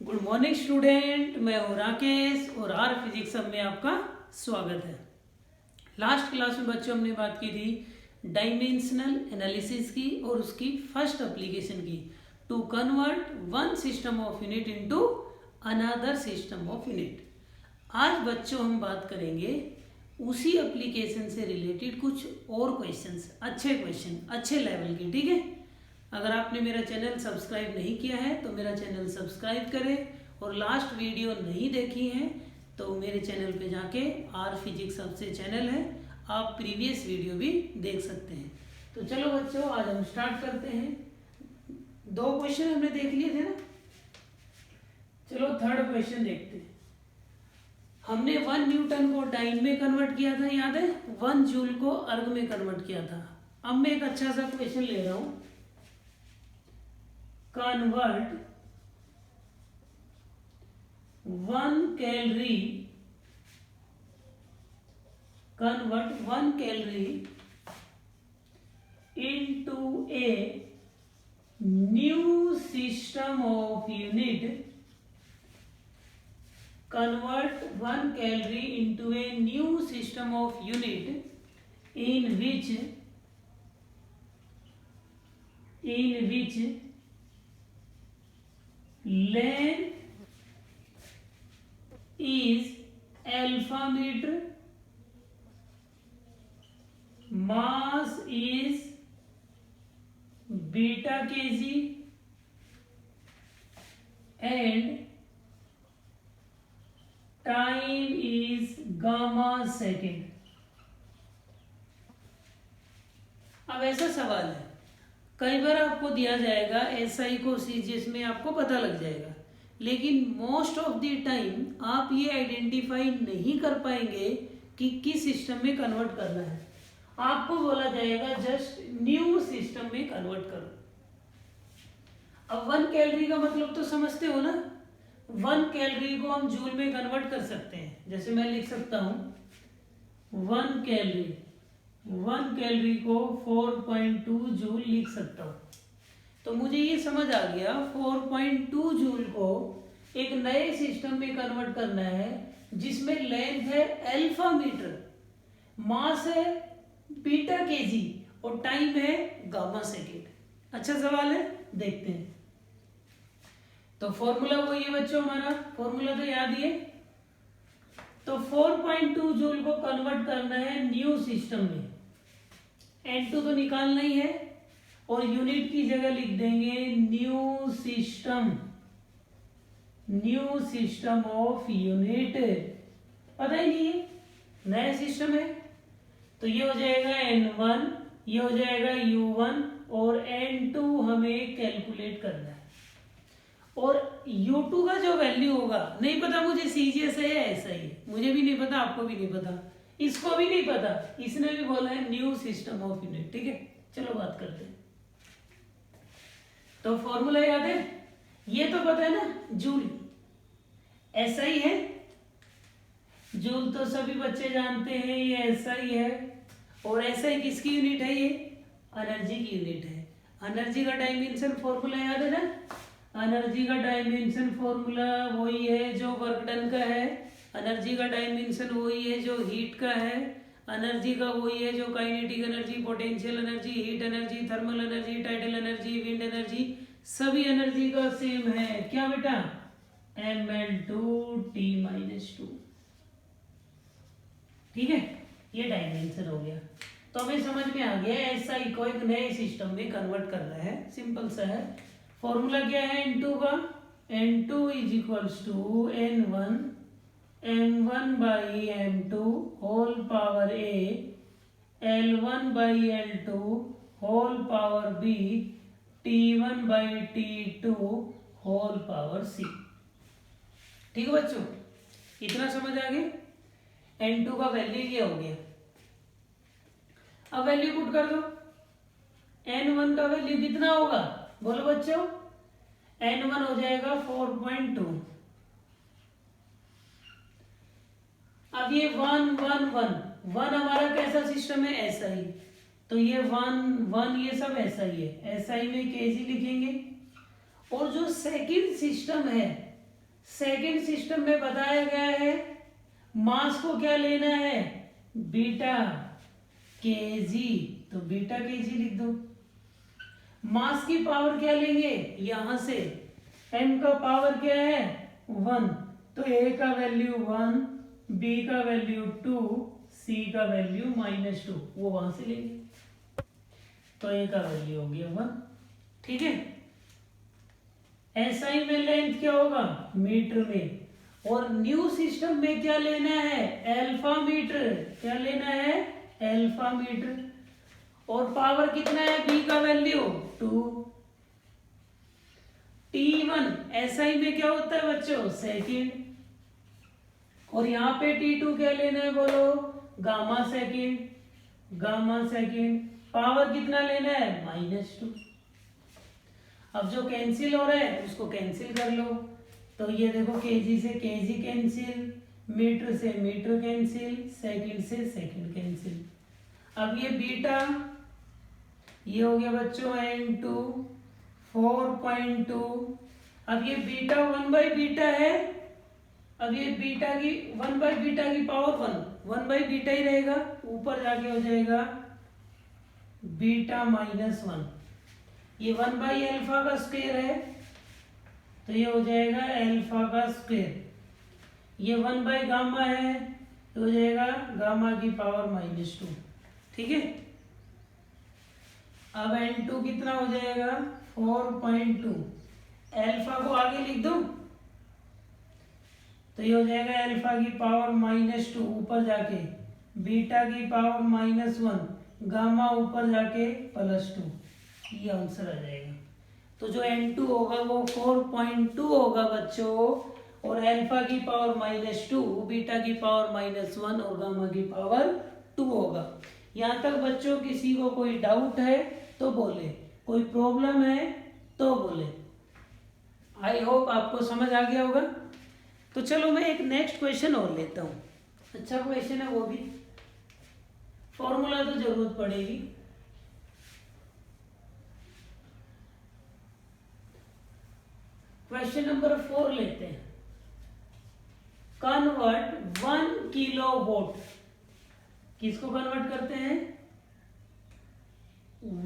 Good morning student, मैं हूँ राकेश और आर फिजिक्स में आपका स्वागत है। लास्ट क्लास में बच्चों हमने बात की थी डायमेंशनल एनालिसिस की और उसकी फर्स्ट एप्लीकेशन की, to convert one system of unit into another system of unit. आज बच्चों हम बात करेंगे उसी एप्लीकेशन से रिलेटेड कुछ और क्वेश्चंस, अच्छे क्वेश्चन, अच्छे लेवल के। ठीक है, अगर आपने मेरा चैनल सब्सक्राइब नहीं किया है तो मेरा चैनल सब्सक्राइब करें, और लास्ट वीडियो नहीं देखी है तो मेरे चैनल पे जाके आर फिजिक्स सबसे चैनल है, आप प्रीवियस वीडियो भी देख सकते हैं। तो चलो बच्चों, आज हम स्टार्ट करते हैं। 2 क्वेश्चन हमने देख लिए थे ना, चलो थर्ड क्वेश्चन देखते हैं। हमने 1 न्यूटन को डाइन में कन्वर्ट किया था, याद है? 1 जूल को अर्ग में कन्वर्ट किया था। अब मैं एक अच्छा सा क्वेश्चन ले रहा हूं, convert 1 calorie into a new system of unit. Convert 1 calorie into a new system of unit in which length is alpha meter, mass is beta kg, and time is gamma second। अब ऐसा सवाल है, कई बार आपको दिया जाएगा SI को CGS में, आपको पता लग जाएगा, लेकिन मोस्ट ऑफ द टाइम आप ये आइडेंटिफाई नहीं कर पाएंगे कि किस सिस्टम में कन्वर्ट करना है। आपको बोला जाएगा जस्ट न्यू सिस्टम में कन्वर्ट करो। अब 1 कैलोरी का मतलब तो समझते हो ना, 1 कैलोरी को हम जूल में कन्वर्ट कर सकते हैं। जैसे मैं लिख सकता हूं 1 कैलोरी को 4.2 जूल लिख सकता हूं। तो मुझे ये समझ आ गया 4.2 जूल को एक नए सिस्टम में कन्वर्ट करना है जिसमें लेंथ है अल्फा मीटर, मास है बीटा केजी और टाइम है गामा सेकेंड। अच्छा सवाल है, देखते हैं। तो फॉर्मूला वही है बच्चों, हमारा फॉर्मूला तो याद ही है। तो 4.2 जूल को कन्वर्ट करना है न्यू सिस्टम में, N2 तो निकालना ही है, और यूनिट की जगह लिख देंगे न्यू सिस्टम ऑफ यूनिट। पता ही नहीं है, नया सिस्टम है। तो ये हो जाएगा N1, ये हो जाएगा U1, और N2 हमें कैलकुलेट करना है। और U2 का जो वैल्यू होगा नहीं पता मुझे, सीजीएस है या ऐसा ही है, मुझे भी नहीं पता, आपको भी नहीं पता, इसको भी नहीं पता, इसने भी बोला है न्यू सिस्टम ऑफ यूनिट। ठीक है, चलो बात करते हैं। तो फॉर्मूला याद है, ये तो पता है ना, जूल ऐसा ही है। जूल तो सभी बच्चे जानते हैं, ये ऐसा ही है। और ऐसा ही किसकी यूनिट है? ये एनर्जी की यूनिट है। एनर्जी का डायमेंशन फॉर्मूला याद है ना, एनर्जी का डायमेंशन फॉर्मूला वही है जो वर्क डन का है, एनर्जी का डायमेंशन वही है जो हीट का है, एनर्जी का वही है जो kinetic energy, potential energy, heat energy, thermal energy, tidal energy, wind energy, सभी एनर्जी का सेम है। क्या बेटा? mL2T-2। ठीक है, ये डायमेंशन हो गया। तो हमें समझ में आ गया एसआई को एक नए सिस्टम में कन्वर्ट करना है, सिंपल सा है। फॉर्मूला क्या है N2 का? N2 is equals to N1 M1 by M2 whole power A, L1 by L2 whole power B, T1 by T2 whole power C। ठीक है बच्चों, इतना समझ आ गया। N2 का वैल्यू ये हो गया। अब वैल्यू पुट कर दो। N1 का वैल्यू कितना होगा? बोलो बच्चों, N1 हो जाएगा 4.2। अब ये 1 1 1 1 हमारा कैसा सिस्टम है? ऐसा ही। तो ये 1 1 ये सब SI है, SI में KG लिखेंगे। और जो सेकंड सिस्टम है सेकेंड सिस्टम में बताया गया है मास को क्या लेना है, बीटा केजी, तो बीटा केजी लिख दो। मास की पावर क्या लेंगे, यहां से m का पावर क्या है 1, तो a का वैल्यू 1, b का वैल्यू 2, c का वैल्यू -2, वो वहां से लेंगे, तो a का वैल्यू हो गया 1। ठीक है, SI में लेंथ क्या होगा मीटर में, और न्यू सिस्टम में क्या लेना है अल्फा मीटर, क्या लेना है अल्फा मीटर, और पावर कितना है b का वैल्यू 2। T1 SI में क्या होता है बच्चों सेकंड, और यहाँ पे T2 क्या लेना है बोलो gamma second, gamma second, power कितना लेना है -2। अब जो कैंसिल हो रहा है उसको कैंसिल कर लो, तो ये देखो केजी से केजी कैंसिल, मीटर से मीटर कैंसिल, सेकंड से सेकंड कैंसिल। अब ये बीटा, ये हो गया बच्चों n2 4.2। अब ये बीटा 1/बीटा है, अब ये बीटा की 1/बीटा की पावर 1/बीटा ही रहेगा, ऊपर जाके हो जाएगा बीटा -1। ये 1/अल्फा का स्क्वायर है, तो ये हो जाएगा अल्फा का स्क्वायर। ये 1/गामा है, तो हो जाएगा गामा की पावर -2। ठीक है, अब n2 कितना हो जाएगा 4.2, अल्फा को आगे लिख दो, तो ये हो जाएगा अल्फा की पावर -2, ऊपर जाके बीटा की पावर -1, गामा ऊपर जाके +2, ये आंसर आ जाएगा। तो जो n2 होगा वो 4.2 होगा बच्चों, और अल्फा की पावर -2, बीटा की पावर -1 और गामा की पावर 2 होगा। यहाँ तक बच्चों किसी को कोई डाउट है तो बोले, कोई प्रॉब्लम है तो बोले। आई होप आपको समझ आ गया होगा। तो चलो मैं एक नेक्स्ट क्वेश्चन और लेता हूँ, अच्छा क्वेश्चन है वो भी, फॉर्मूला तो जरूरत पड़ेगी। क्वेश्चन नंबर 4 लेते हैं। कन्वर्ट 1 किलोवाट, किसको कन्वर्ट करते हैं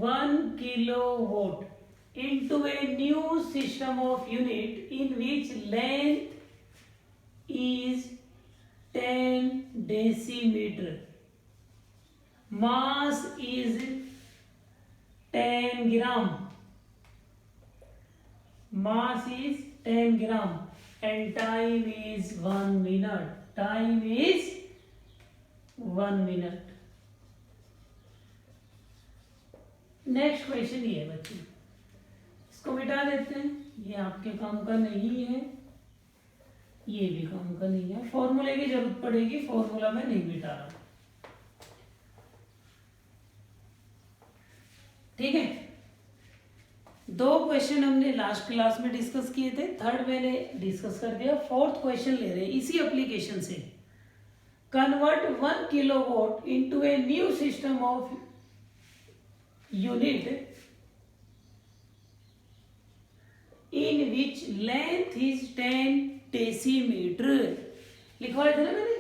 1 kilowatt into a new system of unit in which length is 10 decimeter, mass is 10 gram, mass is 10 gram, and time is 1 minute, time is 1 minute। Next question ये है बच्चे, इसको मिटा देते हैं, ये आपके काम का नहीं है, ये भी काम का नहीं है, फॉर्मूले की जरूरत पड़ेगी, फॉर्मूला में नहीं मिटा रहा। ठीक है, 2 क्वेश्चन हमने लास्ट क्लास में डिस्कस किए थे, थर्ड मैंने डिस्कस कर दिया, फोर्थ क्वेश्चन ले रहे हैं इसी एप्लीकेशन से। Convert 1 kilowatt into a new system of unit in which length is 10 decimetre. लिखवाया था ना मैंने,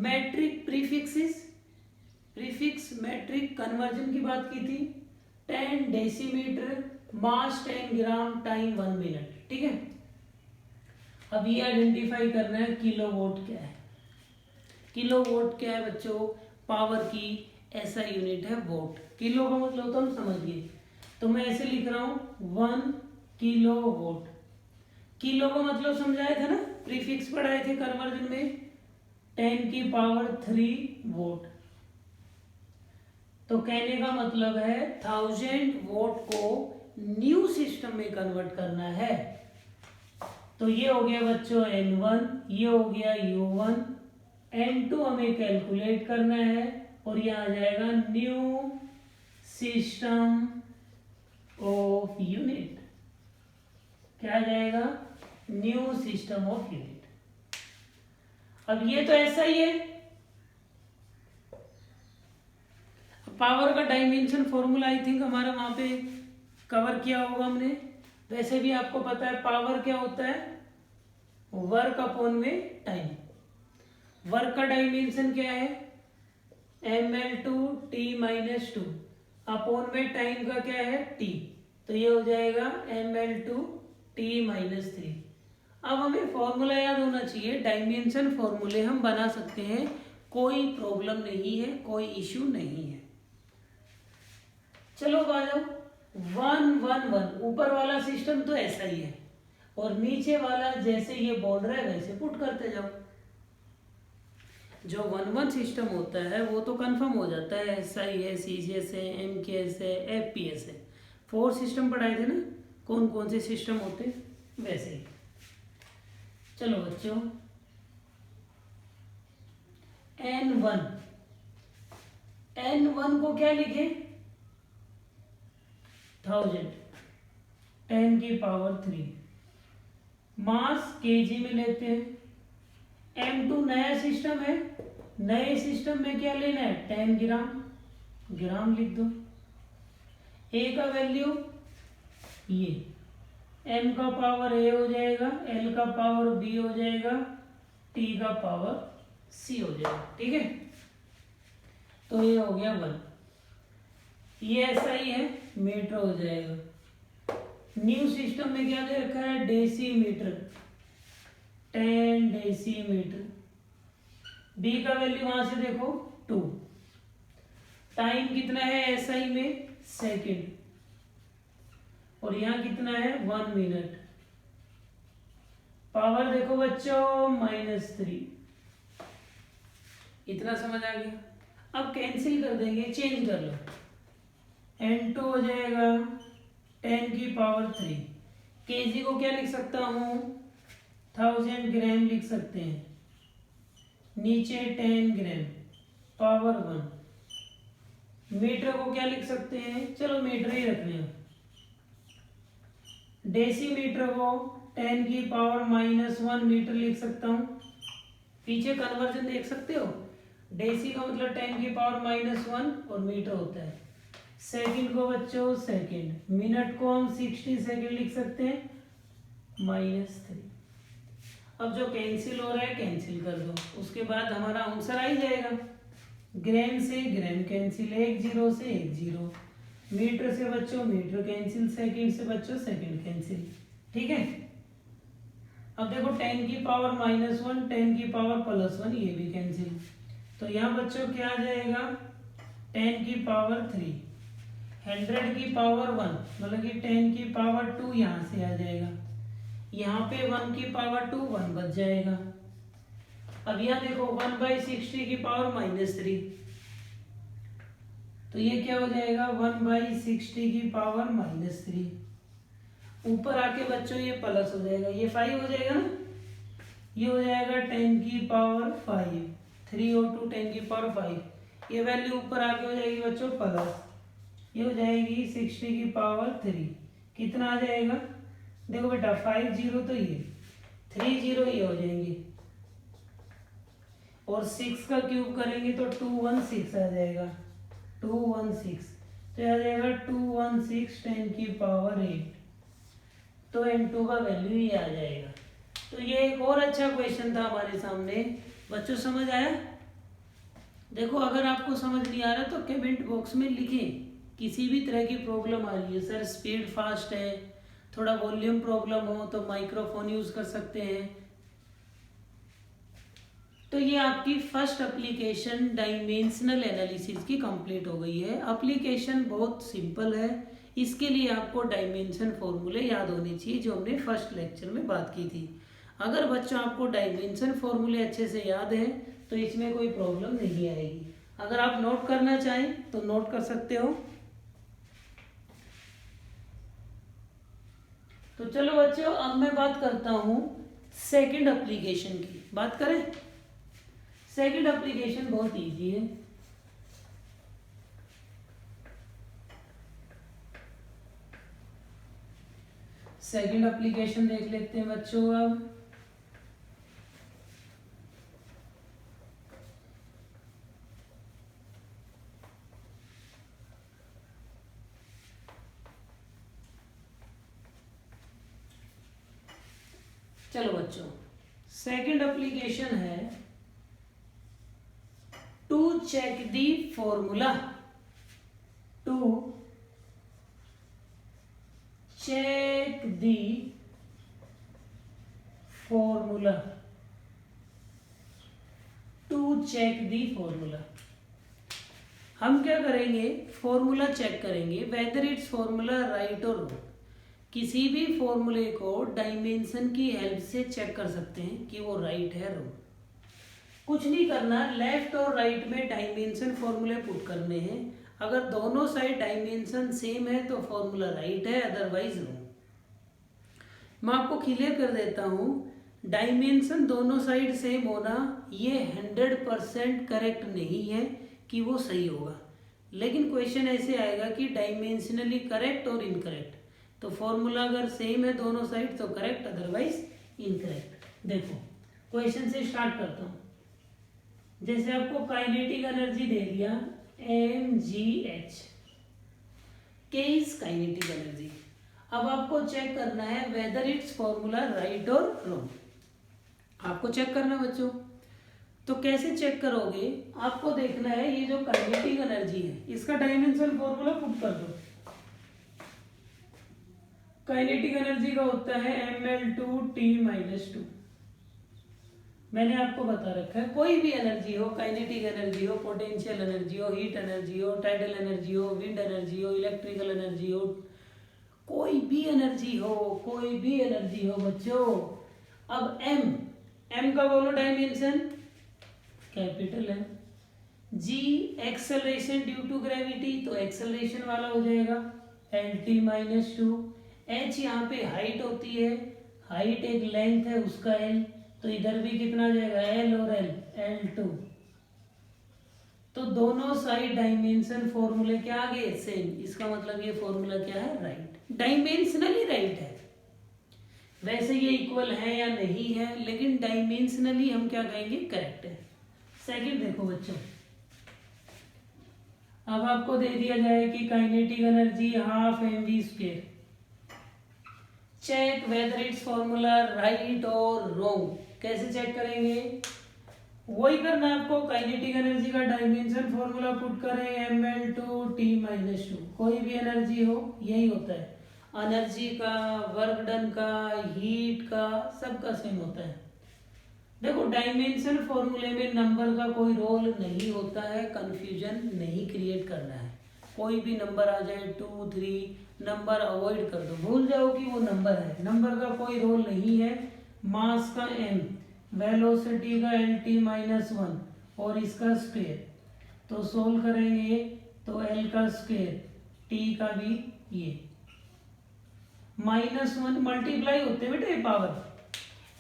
मैट्रिक प्रीफिक्स मैट्रिक कन्वर्जन की बात की थी, 10 डेसीमीटर, मास 10 ग्राम, टाइम 1 मिनट। ठीक है, अब ये आइडेंटिफाई करना है किलोवाट क्या है। किलोवाट क्या है बच्चों, पावर की ऐसा यूनिट है वोट, किलो का मतलब तो हम समझ गए, तो मैं ऐसे लिख रहा हूं 1 किलोवाट। किलो का मतलब समझाया था ना, प्रीफिक्स पढ़ाए थे कन्वर्जन में, 10 की पावर 3 वोट। तो कहने का मतलब है 1000 वोट को न्यू सिस्टम में कन्वर्ट करना है। तो ये हो गया बच्चों N1, ये हो गया U1, N2 हमें कैलकुलेट करना है, और ये आ जाएगा न्यू सिस्टम ऑफ यूनिट। क्या आ जाएगा, न्यू सिस्टम ऑफ यूनिट। अब ये तो ऐसा ही है, पावर का डायमेंशन फॉर्मूला आई थिंक हमारा वहां पे कवर किया होगा हमने, वैसे भी आपको पता है पावर क्या होता है, वर्क अपॉन में टाइम। वर्क का डायमेंशन क्या है, ml/t-2 अपॉन में टाइम का क्या है, t, तो ये हो जाएगा ml/t-3। अब हमें फॉर्मूला याद होना चाहिए, डायमेंशन फॉर्मूले हम बना सकते हैं, कोई प्रॉब्लम नहीं है, कोई इश्यू नहीं है। चलो आ जाओ, 1 1 1 ऊपर वाला सिस्टम तो ऐसा ही है और नीचे वाला जैसे ये बोल रहा है वैसे पुट करते जाओ। जो 1 1 सिस्टम होता है वो तो कंफर्म हो जाता है, SI है, CGS है, MKS है, FPS है। 4 सिस्टम पढ़ाए थे ना, कौन कौन से सिस्टम होते, वैसे ही। चलो बच्चों, N1 को क्या लिखे, 1000 10⁻3, मास केजी में लेते हैं। M2 नया सिस्टम है, नए सिस्टम में क्या लेना है, 10 ग्राम, ग्राम लिख दो। A का वैल्यू ये, M का पावर A हो जाएगा, L का पावर B हो जाएगा, T का पावर C हो जाएगा, ठीक है। तो ये हो गया 1, ये ऐसा ही है, मीटर हो जाएगा। न्यू सिस्टम में क्या दे रखा है, डेसीमीटर, 10 डेसीमीटर। B का वैल्यू वहां से देखो 2, टाइम कितना है SI में, सेकंड, और यहां कितना है 1 मिनट। पावर देखो बच्चों -3, इतना समझ आ गया। अब कैंसिल कर देंगे, चेंज कर लो, N2 हो जाएगा 10⁻3। केजी को क्या लिख सकता हूं, 1000 ग्राम लिख सकते हैं, नीचे 10 ग्राम, पावर 1। मीटर को क्या लिख सकते हैं, चलो मीटर ही रखने हैं। डेसीमीटर को 10⁻⁻1 मीटर लिख सकता हूं, पीछे कन्वर्जन देख सकते हो। डेसी का मतलब 10⁻⁻1 और मीटर होता है। सेकंड को बच्चों सेकंड, मिनट को हम 60 सेकंड लिख सकते हैं, -3। अब जो कैंसिल हो रहा है कैंसिल कर दो, उसके बाद हमारा आंसर आ ही जाएगा। ग्राम से ग्राम कैंसिल, 1 0 से 1 0, मीटर से बच्चों मीटर कैंसिल, सेकंड से बच्चों सेकंड कैंसिल, ठीक है। अब देखो 10⁻⁻1 10⁻+1 ये भी कैंसिल, तो यहाँ बच्चों क्या आ जाएगा, 10⁻3, 100⁻1 मतलब कि 10⁻2 यहाँ से आ जाएगा, यहाँ पे 1⁻2 1 बच जाएगा। अब यहाँ देखो 1/60⁻−3, तो ये क्या हो जाएगा 1/60⁻−3। ऊपर आके बच्चों ये प्लस हो जाएगा, ये 5 हो जाएगा ना, ये हो जाएगा 10⁻5, 3 और 2 10⁻5, ये वैल्यू ऊपर आके हो जाएगी बच्चों प्लस, ये हो जाएगी 60⁻3। कितना आ जाएगा, देखो बेटा 5 0 तो ये 3 0 ये हो जाएंगे, और 6 का क्यूब करेंगे तो 216 आ जाएगा, 216, तो आ जाएगा 216 10⁸, तो N2 का वैल्यू ही आ जाएगा। तो ये एक और अच्छा क्वेश्चन था हमारे सामने, बच्चों समझ आया। देखो अगर आपको समझ नहीं आ रहा तो कमेंट बॉक्स में लिखें, किसी भी तरह की प्रॉब्लम आ रही है, सर स्पीड फास्ट है, थोड़ा वॉल्यूम प्रॉब्लम हो तो माइक्रोफोन यूज कर सकते हैं। तो ये आपकी फर्स्ट एप्लीकेशन डायमेंशनल एनालिसिस की कंप्लीट हो गई है। एप्लीकेशन बहुत सिंपल है, इसके लिए आपको डायमेंशन फॉर्मूले याद होने चाहिए जो हमने फर्स्ट लेक्चर में बात की थी। अगर बच्चों आपको डायमेंशन फॉर्मूले अच्छे से याद हैं तो इसमें कोई प्रॉब्लम नहीं आएगी। अगर आप नोट करना चाहें तो नोट कर सकते हो। तो चलो बच्चों अब मैं बात करता हूं सेकंड एप्लीकेशन की। बात करें, सेकंड एप्लीकेशन बहुत इजी है। सेकंड एप्लीकेशन देख लेते हैं बच्चों। अब चलो बच्चों, सेकंड एप्लीकेशन है to check the formula, to check the formula, to check the formula. हम क्या करेंगे, फॉर्मूला चेक करेंगे वेदर इट्स फॉर्मूला राइट और रॉन्ग। किसी भी फॉर्मूले को डायमेंशन की हेल्प से चेक कर सकते हैं कि वो राइट है रॉन्ग। कुछ नहीं करना, लेफ्ट और राइट में डायमेंशन फॉर्मूले पुट करने हैं। अगर दोनों साइड डायमेंशन सेम है तो फॉर्मूला राइट है, अदरवाइज रॉन्ग। मैं आपको क्लियर कर देता हूँ, डायमेंशन दोनों साइड सेम होना ये 100% करेक्ट नहीं है कि वो सही होगा, लेकिन क्वेश्चन ऐसे आएगा कि डायमेंशनली करेक्ट और इनकरेक्ट। तो फॉर्मूला अगर सेम है दोनों साइड तो करेक्ट, अदरवाइज इनकरेक्ट। देखो क्वेश्चन से स्टार्ट करता हूँ। जैसे आपको काइनेटिक एनर्जी दे दिया mgh, K is kinetic energy. अब आपको चेक करना है वेदर इट्स फॉर्मूला राइट और रॉन्ग। आपको चेक करना बच्चों, तो कैसे चेक करोगे, आपको देखना है ये जो काइनेटिक एनर्जी है इसका डायमेंशन फॉर्मूला पुट कर दो। काइनेटिक एनर्जी का होता है ml2T-2। मैंने आपको बता रखा है कोई भी एनर्जी हो, काइनेटिक एनर्जी हो, पोटेंशियल एनर्जी हो, हीट एनर्जी हो, टाइडल एनर्जी हो, विंड एनर्जी हो, इलेक्ट्रिकल एनर्जी हो, कोई भी एनर्जी हो, कोई भी एनर्जी हो बच्चों। अब m का बोलो dimension capital M, g acceleration due to gravity तो एक्सेलरेशन वाला हो जाएगा LT-2। h यहाँ पे हाइट होती है, हाइट एक लेंथ है उसका l, तो इधर भी कितना आ जाएगा l और l, L2। तो दोनों साइड डायमेंशन फॉर्मूले क्या आ गए सेम, इसका मतलब ये फॉर्मूला क्या है राइट, डायमेंशनली राइट है। वैसे ये इक्वल है या नहीं है, लेकिन डायमेंशनली हम क्या कहेंगे करेक्ट है। सेकंड देखो बच्चों, अब आपको दे दिया जाए कि kinetic energy half mv²। Check whether it's formula right और रॉन्ग। कैसे चेक करेंगे, वही करना है आपको, काइनेटिक एनर्जी का डायमेंशन फॉर्मूला पुट करें ml2T-2। कोई भी एनर्जी हो यही होता है, एनर्जी का, वर्क डन का, हीट का, सबका सेम होता है। देखो डायमेंशन फॉर्मूले में नंबर का कोई रोल नहीं होता है, कंफ्यूजन नहीं क्रिएट करना है। कोई भी नंबर आ जाए 2, 3 नंबर अवॉइड कर दो, भूल जाओ कि वो नंबर है, नंबर का कोई रोल नहीं है। मास का m, वेलोसिटी का LT-1 और इसका स्क्वायर, तो सोल्व करेंगे तो l का स्क्वायर, t का भी ये -1 मल्टीप्लाई होते हैं बेटे पावर,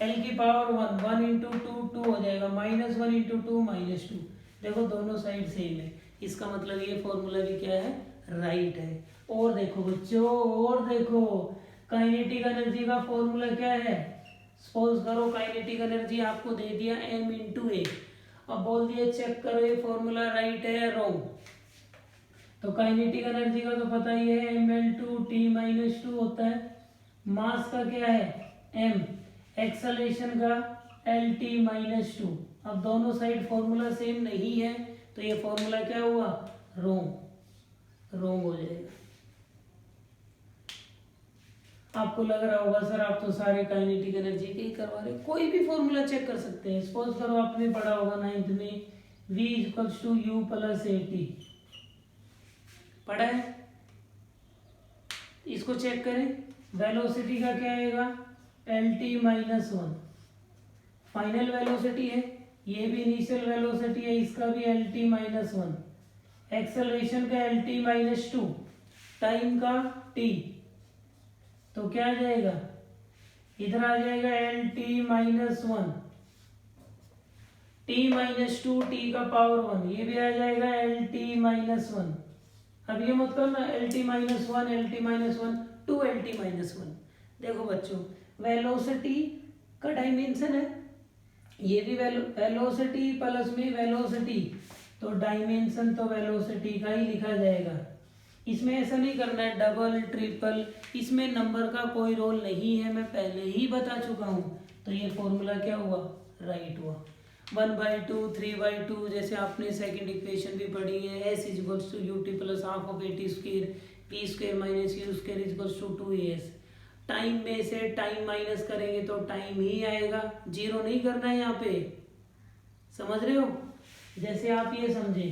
l की पावर 1, 1 इंटू 2 2 हो जाएगा, -1 इंटू 2 -2। देखो दोनों साइड सेम है, इसका मतलब ये फॉर्मूला भी क्या है राइट है। और देखो बच्चों, और देखो काइनेटिक एनर्जी का फॉर्मूला क्या है, सपोज करो काइनेटिक एनर्जी आपको दे दिया m इंटू a, अब बोल दिया चेक करो ये फॉर्मूला राइट है या रॉन्ग। तो काइनेटिक एनर्जी का तो पता ही है ml2T-2 होता है, मास का क्या है m, एक्सेलरेशन का LT-2। अब दोनों साइड फॉर्मूला सेम नहीं है तो ये फॉर्मूला क्या हुआ रॉन्ग हो जाएगा। आपको लग रहा होगा सर आप तो सारे काइनेटिक एनर्जी के ही करवा रहे, कोई भी फॉर्मूला चेक कर सकते हैं। सपोज करो आपने पढ़ा होगा 9th में V = U + AT, पढ़ा है, इसको चेक करें। वेलोसिटी का क्या आएगा LT-1, फाइनल वेलोसिटी है, ये भी इनिशियल वेलोसिटी है, इसका भी LT-1, एक्सेलरेशन का LT-2, टाइम का T, तो क्या आ जाएगा इधर आ जाएगा LT-1, T-2 T का पावर 1, ये भी आ जाएगा LT-1। अब ये मत करना LT-1 LT-1 2 LT-1। देखो बच्चों वेलोसिटी का डायमेंशन है, ये भी वेलोसिटी प्लस में वेलोसिटी, तो डायमेंशन तो वेलोसिटी का ही लिखा जाएगा। इसमें ऐसा नहीं करना है डबल ट्रिपल, इसमें नंबर का कोई रोल नहीं है, मैं पहले ही बता चुका हूँ। तो तो ये फॉर्मूला क्या हुआ, राइट हुआ। 1/2 3/2 जैसे आपने सेकंड इक्वेशन भी पढ़ी है, S is equals to U T plus half of a T square p square minus u square is equals to 2as। Time में से टाइम माइनस करेंगे तो टाइम ही आएगा, जीरो नहीं करना है यहाँ पे, समझ रहे हो। जैसे आप ये समझे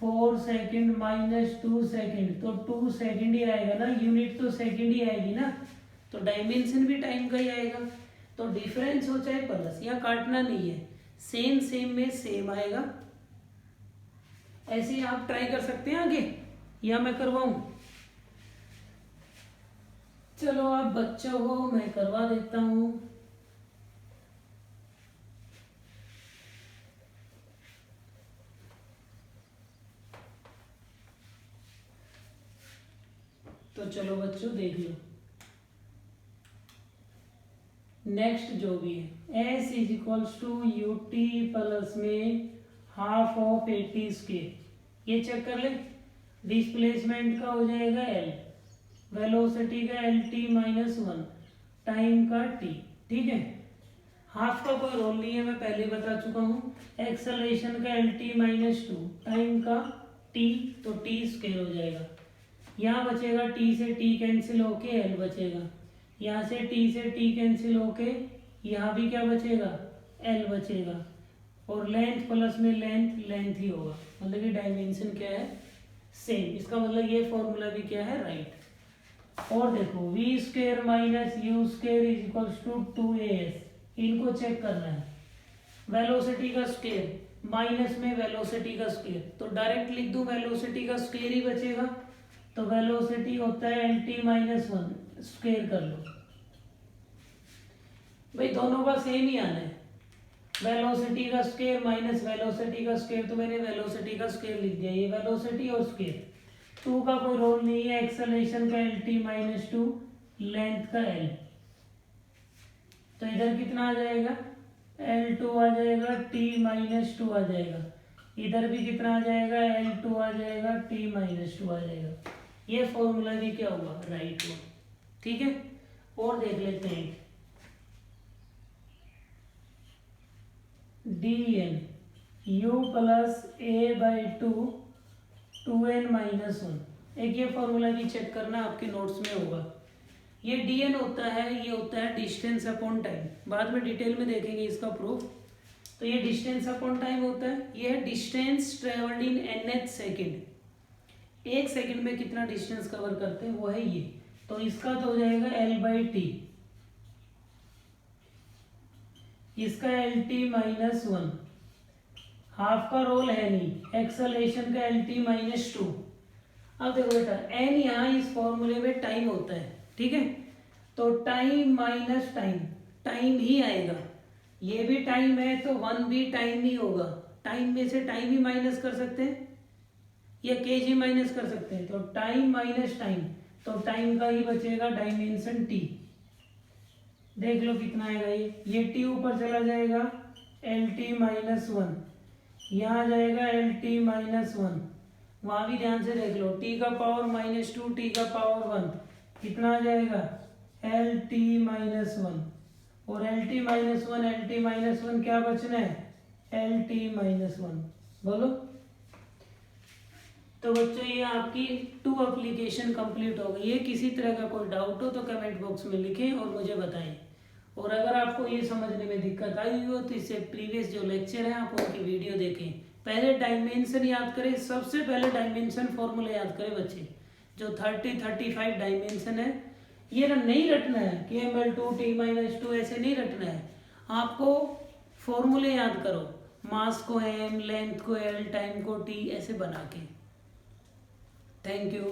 4 सेकेंड माइनस 2 सेकेंड, तो 2 सेकेंड ही आएगा ना, यूनिट तो सेकेंड ही आएगी ना, तो डायमेंशन भी टाइम का ही आएगा। तो डिफरेंस हो चाहे प्लस, यहाँ काटना नहीं है, सेम सेम में सेम आएगा। ऐसे ही आप ट्राई कर सकते हैं आगे, या मैं करवाऊं? चलो आप बच्चा हो, मैं करवा देता हूं। तो चलो बच्चों देख लो, नेक्स्ट जो भी है, S is equals to U T plus में half of a T square, ये चेक कर ले। डिस्प्लेसमेंट का हो जाएगा एल, वेलोसिटी का एल टी माइनस 1, टाइम का टी, ठीक है। हाफ का कोई रोल नहीं है, मैं पहले बता चुका हूँ। एक्सेलरेशन का एल टी माइनस 2, टाइम का टी, तो टी स्क्वायर हो जाएगा। यहाँ बचेगा टी से टी कैंसिल होके एल बचेगा, यहाँ से टी से टी कैंसिल होके यहाँ भी क्या बचेगा, एल बचेगा, और लेंथ प्लस में लेंथ लेंथ ही होगा, मतलब कि डायमेंशन क्या है, सेम। इसका मतलब ये फॉर्मूला भी क्या है, राइट। और देखो v square minus u square is equals to 2as, इनको चेक करना है। वेलोसिटी का स्क्वायर माइनस में वेलोसिटी का स्क्वायर, तो डायरेक्ट लिख दूं वेलोसिटी का स्क्वायर ही बचेगा, तो वेलोसिटी होता है एल टी माइनस 1, स्क्वायर कर लो भाई, दोनों का सेम ही आना है। वेलोसिटी का स्क्वायर माइनस वेलोसिटी का स्क्वायर, तो मैंने वेलोसिटी का स्क्वायर लिख दिया, ये वेलोसिटी और स्क्वायर। 2 का कोई रोल नहीं है, एक्सेलरेशन का एल टी माइनस 2, लेंथ का एल, तो इधर कितना आ जाएगा, L2 आ जाएगा, T माइनस 2 आ जाएगा, इधर भी कितना आ जाएगा, L2 आ जाएगा, T माइनस 2 आ जाएगा। ये फॉर्मूला भी क्या हुआ, राइट हुआ, ठीक है। और देख लेते हैं, dn u plus A by 2n minus 1, एक ये फॉर्मूला भी चेक करना, आपके नोट्स में होगा। ये dn होता है, ये होता है डिस्टेंस अपॉन टाइम, बाद में डिटेल में देखेंगे इसका प्रूफ। तो ये डिस्टेंस अपॉन टाइम होता है, ये है distance travelled in nth second, एक सेकेंड में कितना डिस्टेंस कवर करते हैं वो है ये। तो इसका तो हो जाएगा L बाई टी, इसका एल टी माइनस 1, हाफ का रोल है नहीं, एक्सेलरेशन का एल टी माइनस 2। अब देखो बेटा एन यहाँ इस फॉर्मूले में टाइम होता है, ठीक है, तो टाइम माइनस टाइम, टाइम ही आएगा। ये भी टाइम है तो 1 भी टाइम ही होगा, टाइम में से टाइम ही माइनस कर सकते हैं या केजी माइनस कर सकते हैं, तो टाइम माइनस टाइम, तो टाइम का ही बचेगा डायमेंशन टी। देख लो कितना आएगा, ये टी ऊपर चला जाएगा, एल टी माइनस 1, यहाँ जाएगा एल टी माइनस 1, वहां भी ध्यान से देख लो, टी का पावर माइनस 2, टी का पावर 1, कितना आ जाएगा, एल टी माइनस 1, और L T minus 1 L T minus 1 क्या बचना है, एल टी माइनस 1, बोलो। तो बच्चों ये आपकी 2 एप्लीकेशन कंप्लीट हो गई है। किसी तरह का कोई डाउट हो तो कमेंट बॉक्स में लिखें और मुझे बताएं। और अगर आपको ये समझने में दिक्कत आई हो तो इससे प्रीवियस जो लेक्चर है आप उनकी वीडियो देखें। पहले डायमेंशन याद करें, सबसे पहले डायमेंशन फॉर्मूले याद करें बच्चे, जो 30-35 डायमेंशन है। ये नहीं रटना है कि ml2 t-2 ऐसे नहीं रटना है, आपको फॉर्मूले याद करो, मास को m, लेंथ को l, टाइम को t, ऐसे बना के। Thank you.